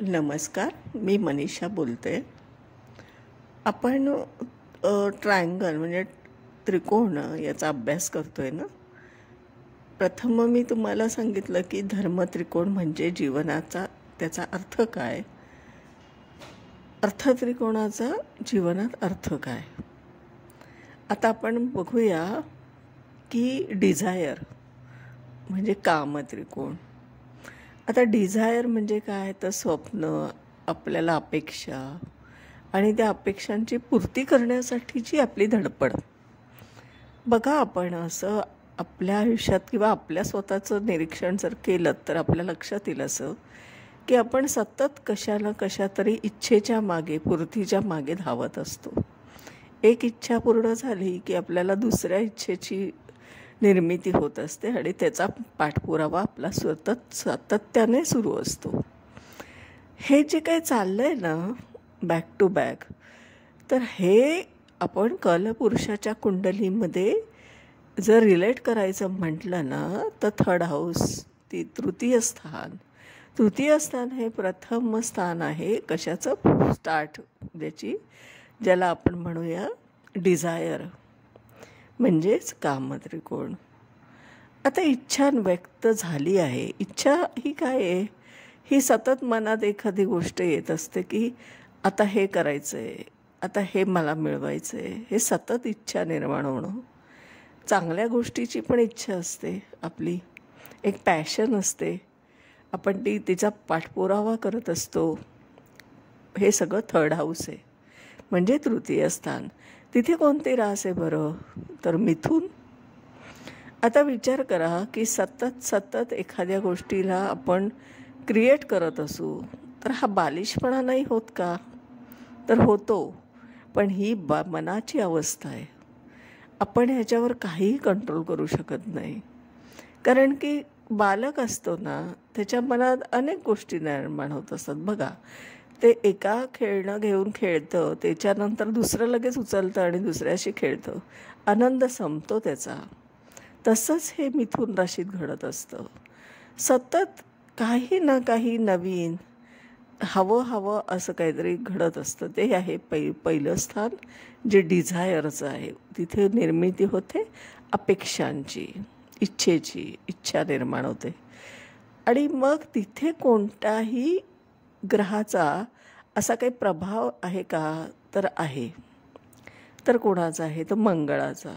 नमस्कार, मी मनीषा बोलते. आपण ट्रायंगल म्हणजे त्रिकोण याचा अभ्यास करतोय ना. प्रथम मी तुम्हाला सांगितलं की धर्म त्रिकोण म्हणजे जीवनाचा त्याचा अर्थ काय, अर्थ त्रिकोणाचा जीवनात अर्थ काय. आता आपण बघूया की डिझायर म्हणजे काम त्रिकोण. आता डिझायर म्हणजे काय, तर स्वप्न, आपल्याला अपेक्षा आणि त्या अपेक्षांची पूर्ती करण्यासाठीची आपली धडपड. बघा, आपण असं आपल्या आयुष्यात किंवा आपल्या स्वतःचं निरीक्षण जर केलं तर आपल्या लक्षात येईल असं की आपण सतत कशा ना कशा तरी इच्छेच्या मागे, पूर्तीच्या मागे धावत असतो. एक इच्छा पूर्ण झाली की आपल्याला दुसऱ्या इच्छेची निर्मिती होत असते आणि त्याचा पाठपुरावा आपला सातत्याने सुरू असतो. हे जे काही चाललं आहे ना, बॅक टू बॅक, तर हे आपण कलपुरुषाच्या कुंडलीमध्ये जर रिलेट करायचं म्हटलं ना, तर थर्ड हाऊस, ती तृतीय स्थान हे प्रथम स्थान आहे कशाचं, स्टार्ट ज्याची, ज्याला आपण म्हणूया डिझायर म्हणजेच कामत्रिकोण. आता इच्छा व्यक्त झाली आहे. इच्छा ही काय आहे, ही सतत मनात एखादी गोष्ट येत असते की आता हे करायचं आहे, आता हे मला मिळवायचं आहे. हे सतत इच्छा निर्माण होणं. चांगल्या गोष्टीची पण इच्छा असते, आपली एक पॅशन असते, आपण तिचा पाठपुरावा करत असतो. हे सगळं थर्ड हाऊस आहे म्हणजे तृतीय स्थान. तिथे कोणती रास आहे बरं, तर मिथुन. आता विचार करा की सतत एखाद्या गोष्टीला आपण क्रिएट करत असू तर हा बालिशपणा नाही होत का, तर होतो. पण ही मनाची अवस्था आहे. आपण ह्याच्यावर काहीही कंट्रोल करू शकत नाही. कारण की बालक असतो ना, त्याच्या मनात अनेक गोष्टी निर्माण होत असतात. बघा, ते एका खेळणं घेऊन खेळतं, त्याच्यानंतर दुसरं लगेच उचलतं आणि दुसऱ्याशी खेळतं, आनंद संपतो त्याचा. तसंच हे मिथुन राशीत घडत असतं. सतत काही ना काही नवीन हवं असं काहीतरी घडत असतं. ते आहे पहिलं स्थान जे डिझायरचं आहे. तिथे निर्मिती होते अपेक्षांची, इच्छेची, इच्छा निर्माण होते. आणि मग तिथे कोणत्याही ग्रहाचा असा काही प्रभाव आहे का, तर आहे. तर कोणाचा आहे, तर मंगळाचा.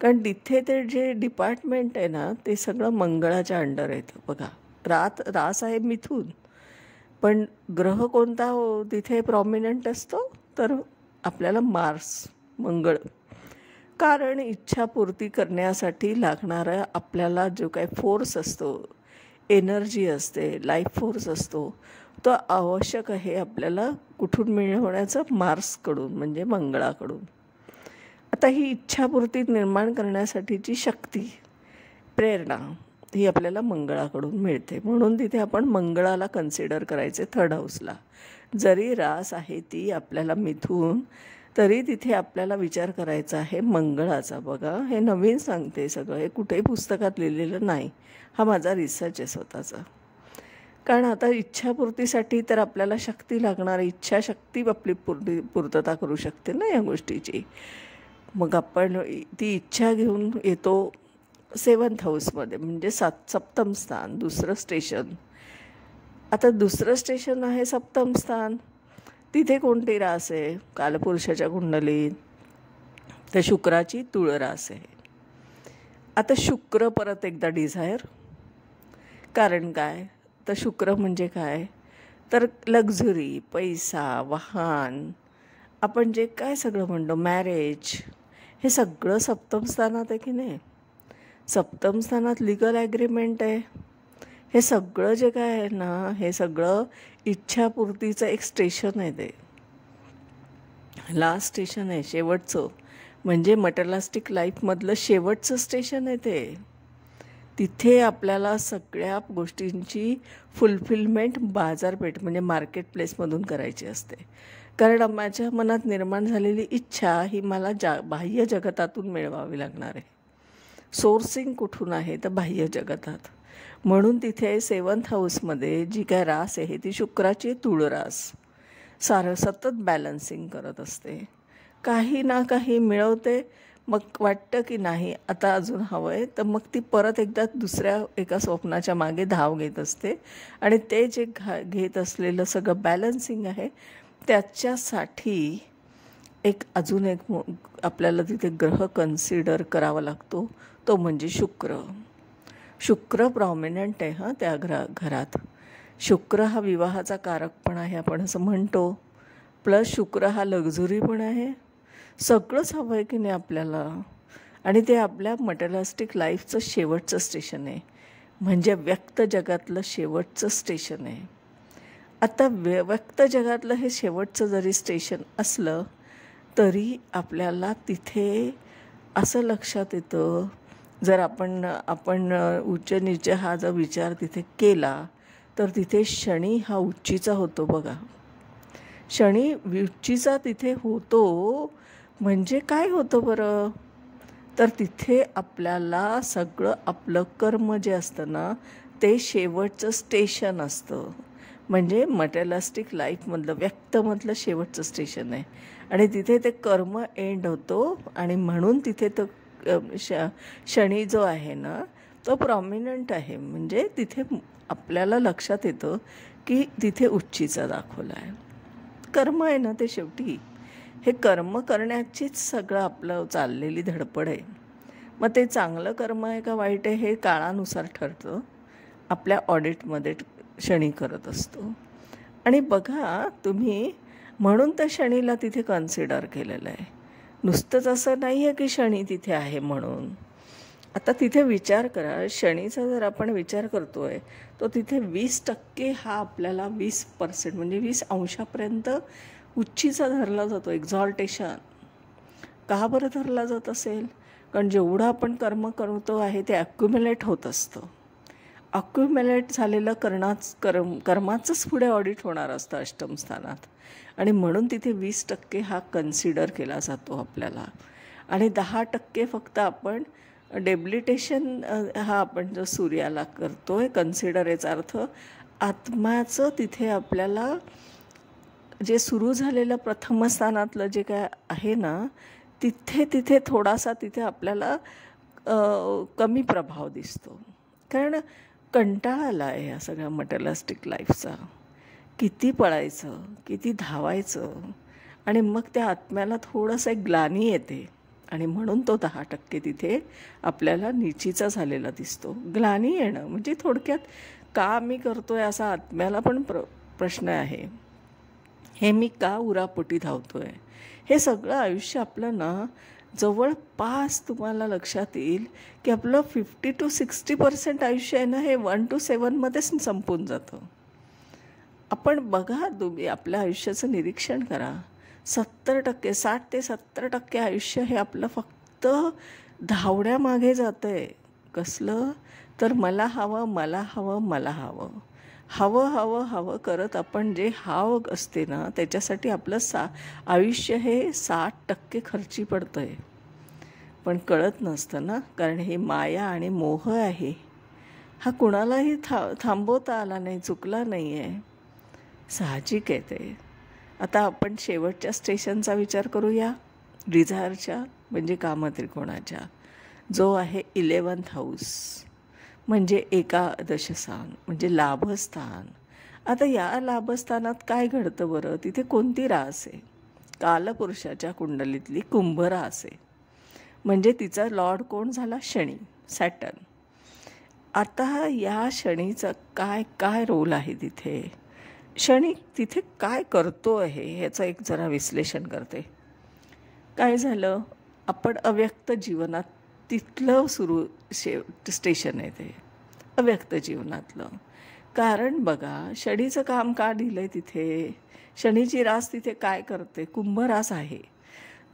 कारण तिथे ते जे डिपार्टमेंट आहे ना, ते सगळं मंगळाच्या अंडर येतं. बघा, रास आहे मिथुन, पण ग्रह कोणता तिथे प्रॉमिनंट असतो, तर आपल्याला मंगळ. कारण इच्छापूर्ती करण्यासाठी लागणारा आपल्याला जो काही फोर्स असतो, एनर्जी असते, लाईफ फोर्स असतो, तो आवश्यक आहे आपल्याला कुठून मिळवण्याचं, मार्सकडून म्हणजे मंगळाकडून. आता ही इच्छापूर्ती निर्माण करण्यासाठीची शक्ती, प्रेरणा ही आपल्याला मंगळाकडून मिळते. म्हणून तिथे आपण मंगळाला कन्सिडर करायचे थर्ड हाऊसला. जरी रास आहे ती आपल्याला मिथून, तरी तिथे आपल्याला विचार करायचा आहे मंगळाचा. बघा, हे नवीन सांगते सगळं, हे कुठेही पुस्तकात लिहिलेलं नाही. हा माझा रिसर्च आहे स्वतःचा. कारण आता इच्छापूर्तीसाठी तर आपल्याला शक्ती लागणार, इच्छाशक्ती आपली पूर्तता करू शकते ना या गोष्टीची. मग आपण ती इच्छा घेऊन येतो 7th हाऊसमध्ये म्हणजे सप्तम स्थान, दुसरं स्टेशन. आता दुसरं स्टेशन आहे सप्तम स्थान. तिथे कोणती रास आहे कालपुरुषाच्या कुंडलीत, तर शुक्राची तुळ रास आहे. आता शुक्र परत एकदा डिझायर. कारण काय, तर शुक्र म्हणजे काय, तर लक्झरी, पैसा, वाहन, आपण जे काय सगळं म्हणतो, मॅरेज, हे सगळं सप्तम स्थानात आहे की नाही. सप्तम स्थानात लिगल ॲग्रीमेंट आहे. हे सगळं जे काय आहे ना, हे सगळं इच्छापूर्तीचं एक स्टेशन आहे. ते लास्ट स्टेशन आहे, शेवटचं, म्हणजे मटेरियलिस्टिक लाईफमधलं शेवटचं स्टेशन आहे ते. तिथे आपल्याला सगळ्या गोष्टींची फुलफिलमेंट बाजारपेठ म्हणजे मार्केट प्लेसमधून करायची असते. कारण माझ्या मनात निर्माण झालेली इच्छा ही मला बाह्य जगतातून मिळवावी लागणार आहे. सोर्सिंग कुठून आहे, तर बाह्य जगतात. म्हणून तिथे 7th हाऊसमध्ये जी काय रास आहे ती शुक्राची तूळ रास सारं सतत बॅलन्सिंग करत असते. काही ना काही मिळवते, मग वाटतं की नाही आता अजून हवं आहे, तर मग ती परत एकदा दुसऱ्या एका स्वप्नाच्या मागे धाव घेत असते. आणि ते जे घेत असलेलं सगळं बॅलन्सिंग आहे त्याच्यासाठी अजून एक आपल्याला तिथे ग्रह कन्सिडर करावा लागतो, तो म्हणजे शुक्र. शुक्र प्रॉमिनंट आहे हां त्या घरात. शुक्र हा विवाहाचा कारक पण आहे आपण असं म्हणतो, प्लस शुक्र हा लक्झुरी पण आहे. सगळंच हवं आहे की नाही आपल्याला. आणि ते आपल्या मटेरियलिस्टिक लाईफचं शेवटचं स्टेशन आहे, म्हणजे व्यक्त जगातलं शेवटचं स्टेशन आहे. आता व्यक्त जगातलं हे शेवटचं जरी स्टेशन असलं तरी आपल्याला तिथे असं लक्षात येतं, जर आपण उच्च नीच हा जर विचार तिथे केला तर तिथे शनी हा उच्चीचा होतो बघा. शनी उच्चीचा तिथे होतो म्हणजे काय होतं बरं, तर तिथे आपल्याला सगळं आपलं कर्म जे असतं ना ते शेवटचं स्टेशन असतं, म्हणजे मटेरियलिस्टिक लाईफमधलं व्यक्तमधलं शेवटचं स्टेशन आहे. आणि तिथे ते कर्म एंड होतो आणि म्हणून तिथे तो शनी जो आहे ना तो प्रॉमिनंट आहे. म्हणजे तिथे आपल्याला लक्षात येतं की तिथे उच्चीचा दाखवला आहे. कर्म आहे ना ते शेवटी, हे कर्म करण्याचीच सगळं आपलं चाललेली धडपड आहे. मग ते चांगलं कर्म आहे का वाईट आहे हे काळानुसार ठरतं, आपल्या ऑडिटमध्ये शनी करत असतो. आणि बघा तुम्ही, म्हणून तर शनीला तिथे कन्सिडर केलेलं आहे. नुसतंच असं नाही आहे की शनी तिथे आहे म्हणून. आता तिथे विचार करा, शनीचा जर आपण विचार करतो आहे तो तिथे 20% हा आपल्याला 20% म्हणजे 20% उच्चीचा धरला जातो. एक्झॉल्टेशन का बरं धरला जात असेल, कारण जेवढं आपण कर्म करतो आहे ते ॲक्युम्युलेट होत असतं. अक्युम्युलेट झालेलं कर्माचंच पुढे ऑडिट होणार असतं अष्टम स्थानात. आणि म्हणून तिथे 20% हा कन्सिडर केला जातो आपल्याला. आणि 10% फक्त आपण डेबिलिटेशन हा आपण जो सूर्याला करतो आहे कन्सिडर, याचा अर्थ आत्म्याचं तिथे आपल्याला जे सुरू झालेलं प्रथम स्थानातलं जे काय आहे ना तिथे थोडासा तिथे आपल्याला कमी प्रभाव दिसतो. कारण कंटाळा आला आहे या सगळ्या मटेरियलिस्टिक लाईफचा. किती पळायचं, किती धावायचं, आणि मग त्या आत्म्याला थोडंसं एक ग्लानी येते. आणि म्हणून तो 10% तिथे आपल्याला नीचीचा झालेला दिसतो. ग्लानी येणं म्हणजे थोडक्यात का मी करतो आहे असा आत्म्याला पण प्रश्न आहे. हे मी का उरापोटी धावतो आहे. हे सगळं आयुष्य आपलं ना जवळपास तुम्हाला लक्षात येईल की आपलं 50 to 60% आयुष्य आहे ना हे 1 to 7 मध्येच संपून जातं. आपण बघा, तुम्ही आपल्या आयुष्याचं निरीक्षण करा. 60% 60 ते 70% आयुष्य हे आपलं फक्त धावण्यामागे जातं आहे. कसलं तर मला हवं, मला हवं, मला हवं, हवं हवं हवं करत आपण जे हाव असते ना त्याच्यासाठी आपलं आयुष्य हे 60% खर्ची पडतं आहे. पण कळत नसतं ना, कारण हे माया आणि मोह आहे. हा कुणालाही थांबवता आला नाही, चुकला नाही आहे, साहजिक आहे ते. आता आपण शेवटच्या स्टेशनचा विचार करूया, डिझायरच्या म्हणजे कामत्रिकोणाच्या, जो आहे 11th हाऊस म्हणजे एकादश स्थान म्हणजे लाभस्थान. आता या लाभस्थानात काय घडतं बरं, तिथे कोणती रास आहे, कालपुरुषाच्या कुंडलीतली कुंभ रास आहे. म्हणजे तिचा लॉर्ड कोण झाला, शनी, सॅटर्न. आता या शनीचा काय रोल आहे तिथे, शनी तिथे काय करतो आहे ह्याचं एक जरा विश्लेषण करते. काय झालं, आपण अव्यक्त जीवनात तिथलं स्टेशन आहे ते अव्यक्त जीवनातलं. कारण बघा शनीचं काम का दिलं आहे तिथे, शनीची रास तिथे काय करते, कुंभरास आहे.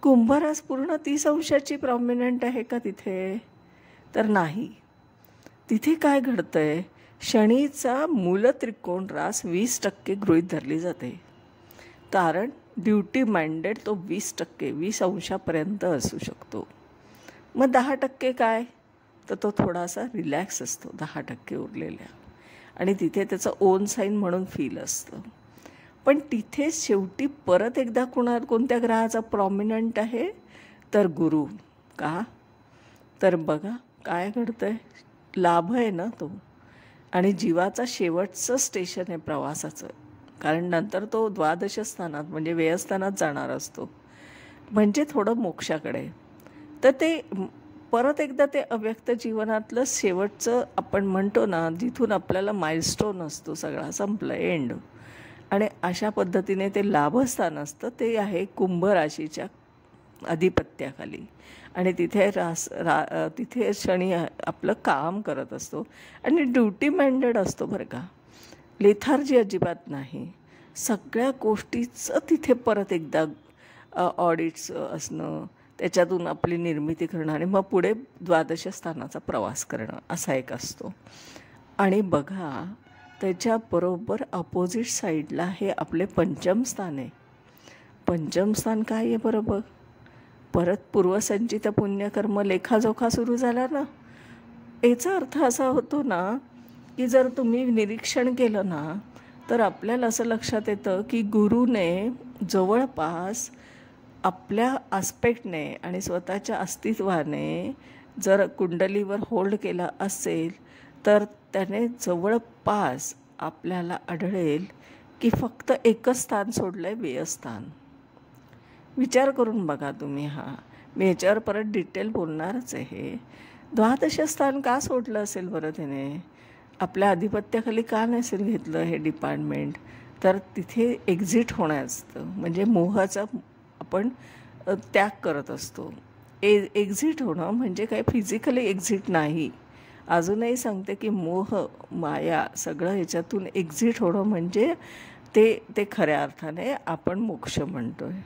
कुंभरास पूर्ण 30 अंशाची प्रॉमिनंट आहे का तिथे, तर नाही. तिथे काय घडतं आहे, शनीचा मूल त्रिकोण रास 20% गृहीत धरली जाते. कारण ड्युटी माइंडेड तो 20% 20 अंशापर्यंत असू शकतो. मग 10% काय, तर तो थोडासा रिलॅक्स असतो 10% उरलेल्या, आणि तिथे त्याचं ओन साईन म्हणून फील असतं. पण तिथे शेवटी परत एकदा कोणत्या ग्रहाचा प्रॉमिनंट आहे, तर गुरु. का तर बघा काय घडतंय, लाभ आहे ना तो, आणि जीवाचा शेवटचं स्टेशन आहे प्रवासाचं, कारण नंतर तो द्वादश स्थानात म्हणजे व्ययस्थानात जाणार असतो, म्हणजे थोडं मोक्षाकडे. तर ते परत एकदा ते अव्यक्त जीवनातलं शेवटचं आपण म्हणतो ना, जिथून आपल्याला माइलस्टोन असतो, सगळा संपलं, एंड. आणि अशा पद्धतीने ते लाभस्थान असतं, ते आहे कुंभ राशीच्या अधिपत्याखाली. आणि तिथे तिथे शनी आपलं काम करत असतो आणि ड्युटी माइंडेड असतो बरं का, लेथार्जी अजिबात नाही. सगळ्या गोष्टीचं तिथे परत एकदा ऑडिट्स असणं, त्याच्यातून आपली निर्मिती करणं आणि मग पुढे द्वादश स्थानाचा प्रवास करणं, असा एक असतो. आणि बघा त्याच्याबरोबर अपोजिट साईडला हे आपले पंचम स्थान आहे. पंचम स्थान काय आहे बरोबर, परत पूर्वसंचित पुण्यकर्म लेखाजोखा सुरू झाला ना. याचा अर्थ असा होतो ना की जर तुम्ही निरीक्षण केलं ना, तर आपल्याला असं लक्षात येतं की गुरुने जवळपास आपल्या आस्पेक्टने आणि स्वतःच्या अस्तित्वाने जर कुंडलीवर होल्ड केला असेल, तर त्याने जवळपास आपल्याला आढळेल की फक्त एकच स्थान सोडलं आहे, व्ययस्थान. विचार करून बघा तुम्ही. मी याच्यावर परत डिटेल बोलणारच आहे. द्वादश स्थान का सोडलं असेल बरं त्याने, आपल्या अधिपत्याखाली का नसेल घेतलं हे डिपार्टमेंट, तर तिथे एक्झिट होणं असतं, म्हणजे मोहाचा आपण त्याग करत असतो. एक्झिट होणं म्हणजे काही फिजिकली एक्झिट नाही. अजूनही सांगते की मोह माया सगळं ह्याच्यातून एक्झिट होणं म्हणजे ते खऱ्या अर्थाने आपण मोक्ष म्हणतो आहे.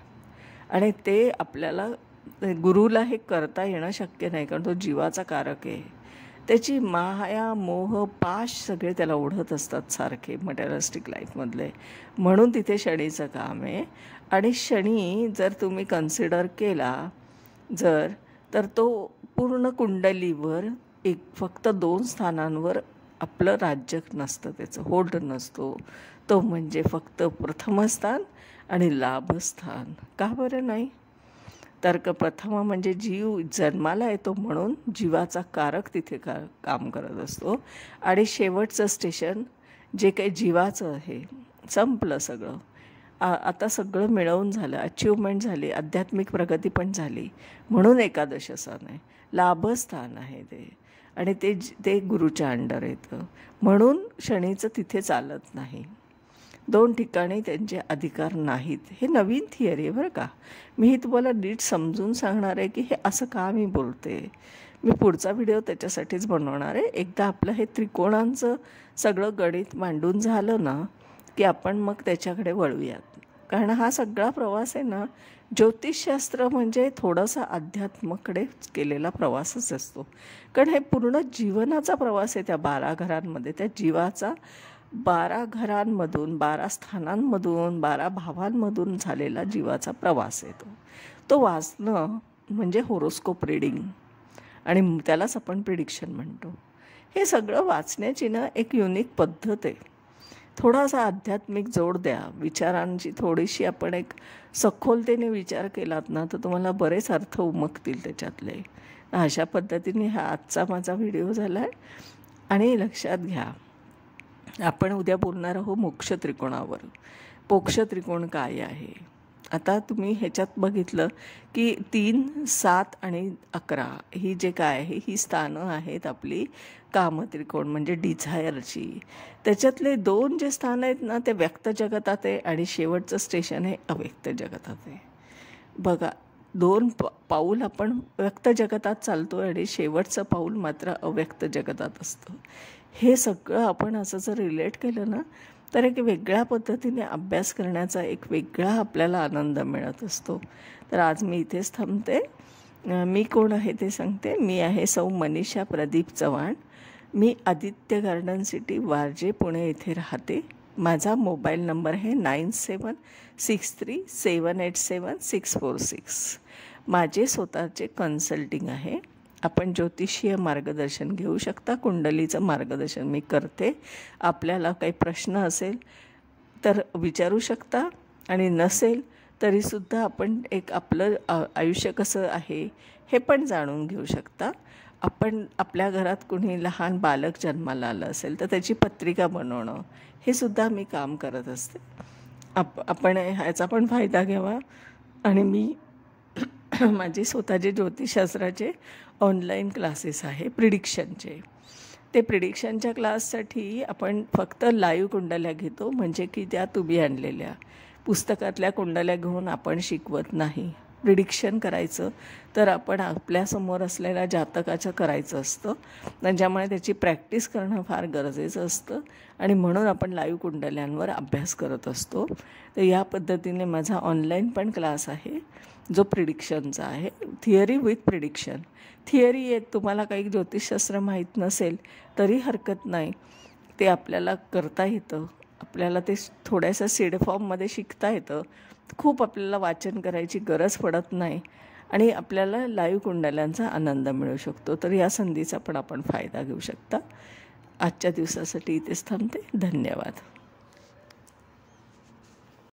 आणि ते आपल्याला गुरुला हे करता येणं शक्य नाही, कारण तो जीवाचा कारक आहे. त्याची माया मोह पाश सगळे त्याला ओढत असतात सारखे मटेरियलिस्टिक लाईफमधले, म्हणून तिथे शनीचं काम आहे. आणि शनी जर तुम्ही कन्सिडर केला तर तो पूर्ण कुंडलीवर फक्त 2 स्थानांवर आपलं राज्य नसतं, त्याचं होल्ड नसतो. तो म्हणजे फक्त प्रथमस्थान आणि लाभस्थान. का बरं नाही, तर प्रथम म्हणजे जीव जन्माला येतो म्हणून जीवाचा कारक तिथे काम करत असतो. आणि शेवटचं स्टेशन जे काही जीवाचं आहे, संपलं सगळं. आता सगळं मिळवून झालं, अचिव्हमेंट झाली, आध्यात्मिक प्रगती पण झाली, म्हणून एकादश स्थान आहे, लाभस्थान आहे ते. आणि ते गुरुच्या अंडर येतं, म्हणून शनीचं तिथे चालत नाही. 2 ठिकाणी त्यांचे अधिकार नाहीत. हे नवीन थिअरी आहे बरं का. मी तुम्हाला नीट समजून सांगणार आहे की हे असं का मी बोलते. मी पुढचा व्हिडिओ त्याच्यासाठीच बनवणार आहे. एकदा आपलं हे त्रिकोणांचं सगळं गणित मांडून झालं ना की आपण मग त्याच्याकडे वळूयात. कारण हा सगळा प्रवास आहे ना, ज्योतिषशास्त्र म्हणजे थोडासा अध्यात्माकडे केलेला प्रवासच असतो. कारण हे पूर्ण जीवनाचा प्रवास आहे त्या 12 घरांमध्ये. त्या जीवाचा 12 घरांमधून, 12 स्थानांमधून, 12 भावांमधून झालेला जीवाचा प्रवास आहे तो वाचणं म्हणजे होरोस्कोप रिडिंग, आणि त्यालाच आपण प्रिडिक्शन म्हणतो. हे सगळं वाचण्याची ना एक युनिक पद्धत आहे. थोडासा आध्यात्मिक जोड द्या, विचारांची थोडीशी आपण एक सखोलतेने विचार केलात ना, तर तुम्हाला बरेच अर्थ उमगतील त्याच्यातले. अशा पद्धतीने हा आजचा माझा व्हिडिओ झाला आहे. आणि लक्षात घ्या, आपण उद्या बोलणार आहोत मोक्ष त्रिकोणावर. मोक्ष त्रिकोण काय आहे. आता तुम्ही ह्याच्यात बघितलं की 3, 7 आणि 11 ही जे काय आहे ही स्थानं आहेत आपली कामत्रिकोण म्हणजे डिझायरची. त्याच्यातले 2 जे स्थान आहेत ना, ते व्यक्त जगतात आहे, आणि शेवटचं स्टेशन आहे अव्यक्त जगतात आहे. बघा, 2 पाऊल आपण व्यक्त जगतात चालतो आणि शेवटचं पाऊल मात्र अव्यक्त जगतात असतं. हे सगळं आपण असं जर रिलेट केलं ना, तर एक वेगळ्या पद्धतीने अभ्यास करण्याचा एक वेगळा आपल्याला आनंद मिळत असतो. तर आज मी इथेच थांबते. मी कोण आहे ते सांगते. मी आहे सौ मनीषा प्रदीप चव्हाण. मी आदित्य गार्डन सिटी, वारजे, पुणे येथे राहते. माझा मोबाईल नंबर आहे 9763787646. माझे स्वतःचे कन्सल्टिंग आहे आपण ज्योतिषीय मार्गदर्शन घेऊ शकता. कुंडलीचं मार्गदर्शन मी करते. आपल्याला काही प्रश्न असेल तर विचारू शकता आणि नसेल तरीसुद्धा आपण एक आपलं आयुष्य कसं आहे हे पण जाणून घेऊ शकता. आपण आपल्या घरात कुणी लहान बालक जन्माला आलं असेल तर त्याची पत्रिका बनवणं हे सुद्धा मी काम करत असते. आपण ह्याचा पण फायदा घ्यावा. आणि मी माझे स्वतःचे ज्योतिषशास्त्राचे ऑनलाईन क्लासेस आहे प्रिडिक्शनचे. ते प्रिडिक्शनच्या क्लाससाठी आपण फक्त लाईव्ह कुंडल्या घेतो, म्हणजे की त्या तुम्ही आणलेल्या पुस्तकातल्या कुंडल्या घेऊन आपण शिकवत नाही. प्रिडिक्शन करायचं तर आपण आपल्यासमोर असलेल्या जातकाचं करायचं असतं, ज्यामुळे त्याची प्रॅक्टिस करणं फार गरजेचं असतं आणि म्हणून आपण लाईव्ह कुंडल्यांवर अभ्यास करत असतो. तर या पद्धतीने माझा ऑनलाईन पण क्लास आहे जो प्रिडिक्शनचा आहे, थिअरी विथ प्रिडिक्शन. थिअरी येत तुम्हाला काही ज्योतिषशास्त्र माहीत नसेल तरी हरकत नाही, ते आपल्याला करता येतं. आपल्याला ते थोड्याशा सीड फॉर्ममध्ये शिकता येतं. खूप आपल्याला वाचन करायची गरज पडत नाही आणि आपल्याला लाईव्ह कुंडल्यांचा आनंद मिळू शकतो. तर या संधीचा पण आपण फायदा घेऊ शकता. आजच्या दिवसासाठी इथेच थांबते. धन्यवाद.